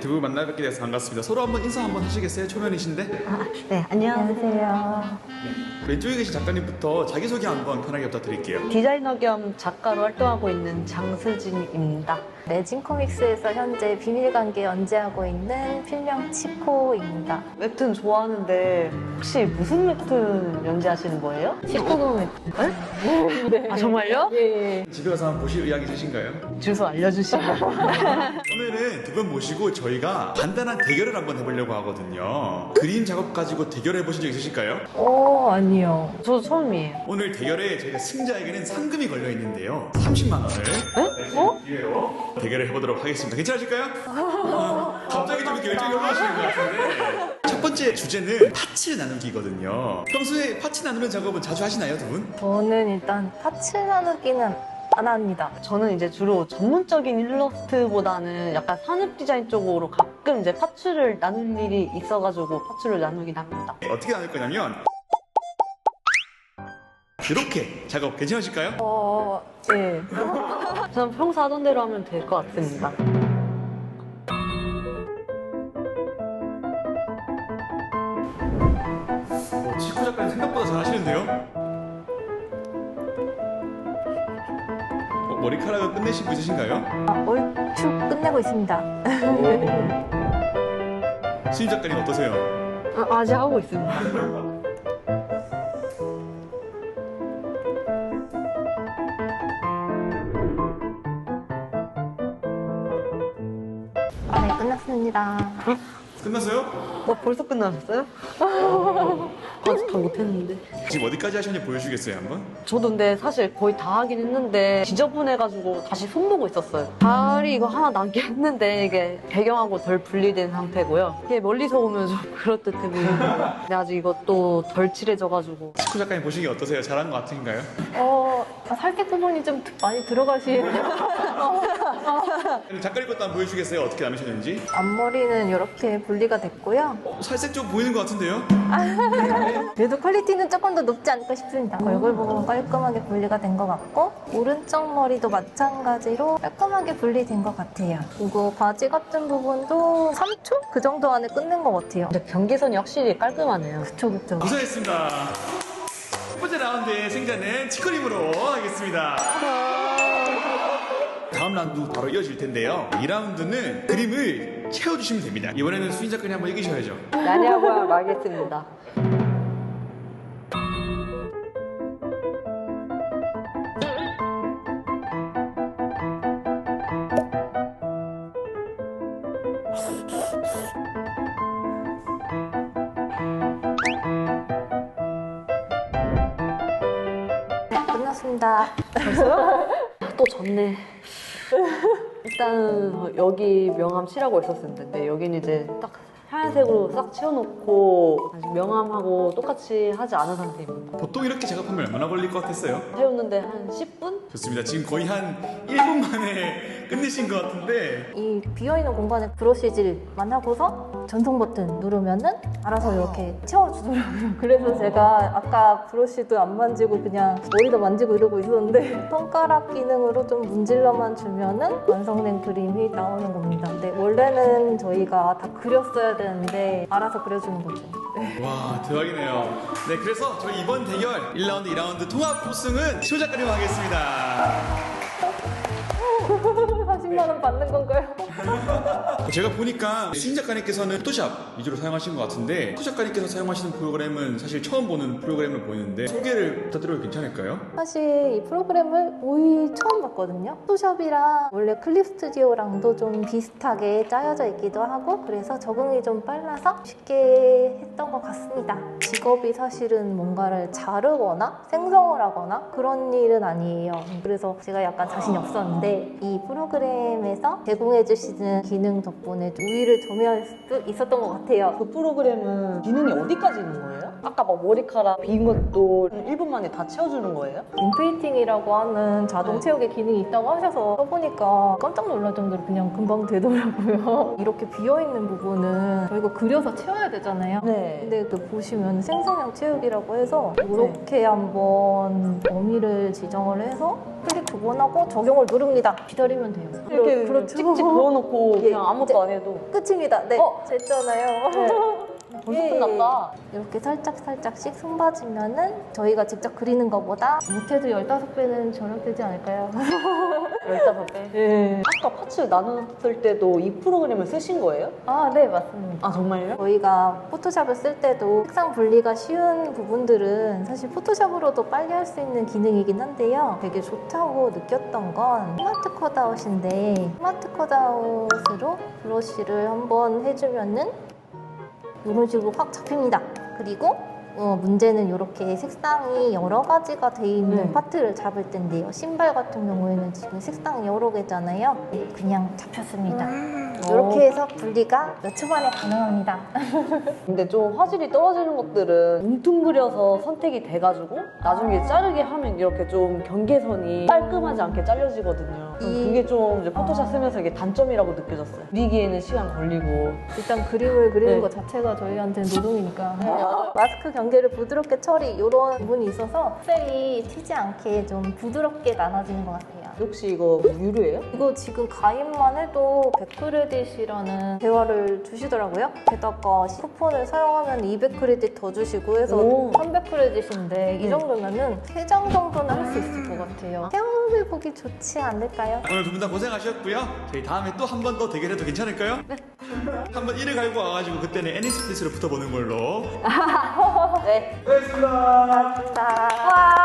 두 분 만나 뵙게 돼서 반갑습니다. 서로 한번 인사 한번 하시겠어요? 초면이신데? 네, 안녕하세요. 왼쪽에 계신 작가님부터 자기소개 한번 편하게 부탁드릴게요. 디자이너 겸 작가로 활동하고 있는 장수진입니다. 레진 코믹스에서 현재 비밀관계 연재하고 있는 필명 치코입니다. 웹툰 좋아하는데 혹시 무슨 웹툰 연재하시는 거예요? 19금 웹툰. 네. 아, 정말요? 예. 집에 가서 한번 보실 의향이 되신가요? 주소 알려주시면. 오늘은 두 분 모시고 저희가 간단한 대결을 한번 해보려고 하거든요. 그림 작업 가지고 대결해 보신 적 있으실까요? 아니요. 저도 처음이에요. 오늘 대결에 저희가 승자에게는 상금이 걸려 있는데요. 30만 원을 기회로 대결을 해보도록 하겠습니다. 괜찮으실까요? 갑자기 좀 결정이 올라오시는 것 같은데. 첫 번째 주제는 파츠 나누기거든요. 평소에 파츠 나누는 작업은 자주 하시나요, 두 분? 저는 일단 파츠 나누기는 안 합니다. 저는 이제 주로 전문적인 일러스트보다는 약간 산업 디자인 쪽으로 가끔 이제 파츠를 나눌 일이 있어가지고 파츠를 나누긴 합니다. 어떻게 나눌 거냐면 이렇게 작업 괜찮으실까요? 예. 저는 평소 하던 대로 하면 될 것 같습니다. 치코 작가님 생각보다 잘하시는데요? 머리카락을 끝내신 분 있으신가요? 얼추 끝내고 있습니다. 수임 작가님 어떠세요? 아직 하고 있습니다. 네, 끝났습니다. 끝났어요? 벌써 끝나셨어요? 아직 다 못했는데. 지금 어디까지 하셨는지 보여주시겠어요, 한번? 저도 근데 사실 거의 다 하긴 했는데 지저분해가지고 다시 손보고 있었어요. 다리 이거 하나 남긴 했는데 이게 배경하고 덜 분리된 상태고요. 이게 멀리서 보면 좀 그럴듯해 보이는데 근데 아직 이것도 덜 칠해져가지고. 치코 작가님 보시기에 어떠세요? 잘한 것 같으신가요? 살색 부분이 좀 많이 들어가신. 작가님 것도 한번 보여주시겠어요? 어떻게 나누셨는지? 앞머리는 이렇게 분리가 됐고요. 살색 좀 보이는 것 같은데요? 그래도 퀄리티는 조금 더 높지 않을까 싶습니다. 얼굴 부분 깔끔하게 분리가 된 것 같고 오른쪽 머리도 마찬가지로 깔끔하게 분리된 것 같아요. 그리고 바지 같은 부분도 3초? 그 정도 안에 끝낸 것 같아요. 근데 경계선이 확실히 깔끔하네요. 그쵸. 고생했습니다. 첫 번째 라운드의 승자는 치코님으로 하겠습니다. 다음 라운드 바로 이어질 텐데요. 이 라운드는 그림을 채워주시면 됩니다. 이번에는 수인 작가님 한번 이기셔야죠. 난이하고 말겠습니다. 네, 끝났습니다. 또 졌네. 일단 여기 명암 칠하고 있었는데 여기는 이제 딱 하얀색으로 싹 채워놓고 다시 명암하고 똑같이 하지 않은 상태입니다. 보통 이렇게 작업하면 얼마나 걸릴 것 같았어요? 채웠는데 한 10분? 좋습니다. 지금 거의 한 1분 만에 끝내신 것 같은데 이 비어있는 공간에 브러쉬질만 하고서 전송 버튼 누르면은 알아서 이렇게 채워주더라고요. 그래서 제가 아까 브러쉬도 안 만지고 그냥 머리도 만지고 이러고 있었는데 손가락 기능으로 좀 문질러만 주면은 완성된 그림이 나오는 겁니다. 근데 원래는 저희가 다 그렸어야 되는데 알아서 그려주는 거죠. 와 대박이네요. 네 그래서 저희 이번 대결 1라운드 2라운드 통합 우승은 시호 작가님 하겠습니다. 40만 원 받는 건가요? 제가 보니까 수인 작가님께서는 포토샵 위주로 사용하신 것 같은데 포토 작가님께서 사용하시는 프로그램은 사실 처음 보는 프로그램을 보이는데 소개를 부탁드려도 괜찮을까요? 사실 이 프로그램을 거의 처음 봤거든요. 포토샵이랑 원래 클립 스튜디오랑도 좀 비슷하게 짜여져 있기도 하고 그래서 적응이 좀 빨라서 쉽게 했던 것 같습니다. 직업이 사실은 뭔가를 자르거나 생성을 하거나 그런 일은 아니에요. 그래서 제가 약간 자신이 없었는데 이 프로그램에서 제공해주시는 기능 덕분에 우위를 점유할 수 있었던 것 같아요. 그 프로그램은 기능이 어디까지 있는 거예요? 아까 막 머리카락 빈 것도 1분 만에 다 채워주는 거예요? 프린팅이라고 하는 자동 채우기 기능이 있다고 하셔서 써보니까 깜짝 놀랄 정도로 그냥 금방 되더라고요. 이렇게 비어있는 부분은 저희가 그려서 채워야 되잖아요. 네. 근데 그 보시면 생성형 채우기라고 해서 이렇게 한번 범위를 지정을 해서 클릭 두 번 하고 적용을 누릅니다. 기다리면 돼요. 이렇게 그렇죠. 찍찍 부어놓고 예, 그냥 아무것도 안 해도 끝입니다. 네, 됐잖아요. 벌써 예, 끝났다. 이렇게 살짝씩 숨봐주면은 저희가 직접 그리는 것보다 못해도 15배는 절약되지 않을까요? 15배. 네. 아까 파츠 나눴을 때도 이 프로그램을 쓰신 거예요? 아, 네, 맞습니다. 아, 정말요? 저희가 포토샵을 쓸 때도 색상 분리가 쉬운 부분들은 사실 포토샵으로도 빨리 할 수 있는 기능이긴 한데요. 되게 좋다고 느꼈던 건 스마트 컷아웃인데 스마트 컷아웃으로 브러쉬를 한번 해주면은 이런 식으로 확 잡힙니다. 그리고 문제는 이렇게 색상이 여러 가지가 돼 있는 파트를 잡을 텐데요. 신발 같은 경우에는 지금 색상이 여러 개잖아요. 그냥 잡혔습니다. 이렇게 해서 분리가 몇 초 만에 가능합니다. 근데 좀 화질이 떨어지는 것들은 뭉뚱그려서 선택이 돼가지고 나중에 자르게 하면 이렇게 좀 경계선이 깔끔하지 않게 잘려지거든요. 그게 좀 이제 포토샵 쓰면서 이게 단점이라고 느껴졌어요. 그리기에는 시간 걸리고. 일단 그림을 그리는 네. 것 자체가 저희한테는 노동이니까. 마스크 경계를 부드럽게 처리 이런 부분이 있어서 셀이 튀지 않게 좀 부드럽게 나눠지는 것 같아요. 혹시 이거 유료예요? 이거 지금 가입만 해도 100크레딧이라는 대화를 주시더라고요. 게다가 쿠폰을 사용하면 200크레딧 더 주시고 해서 오. 300크레딧인데 이 정도면은 3장 정도는 할 수 있을 것 같아요. 체험해보기 좋지 않을까요? 오늘 두 분 다 고생하셨고요. 저희 다음에 또 한 번 더 대결해도 괜찮을까요? 네. 한번 1을 갈고 와가지고 그때는 애니스플릿으로 붙어보는 걸로. 네. 고맙습니다. 자, 와.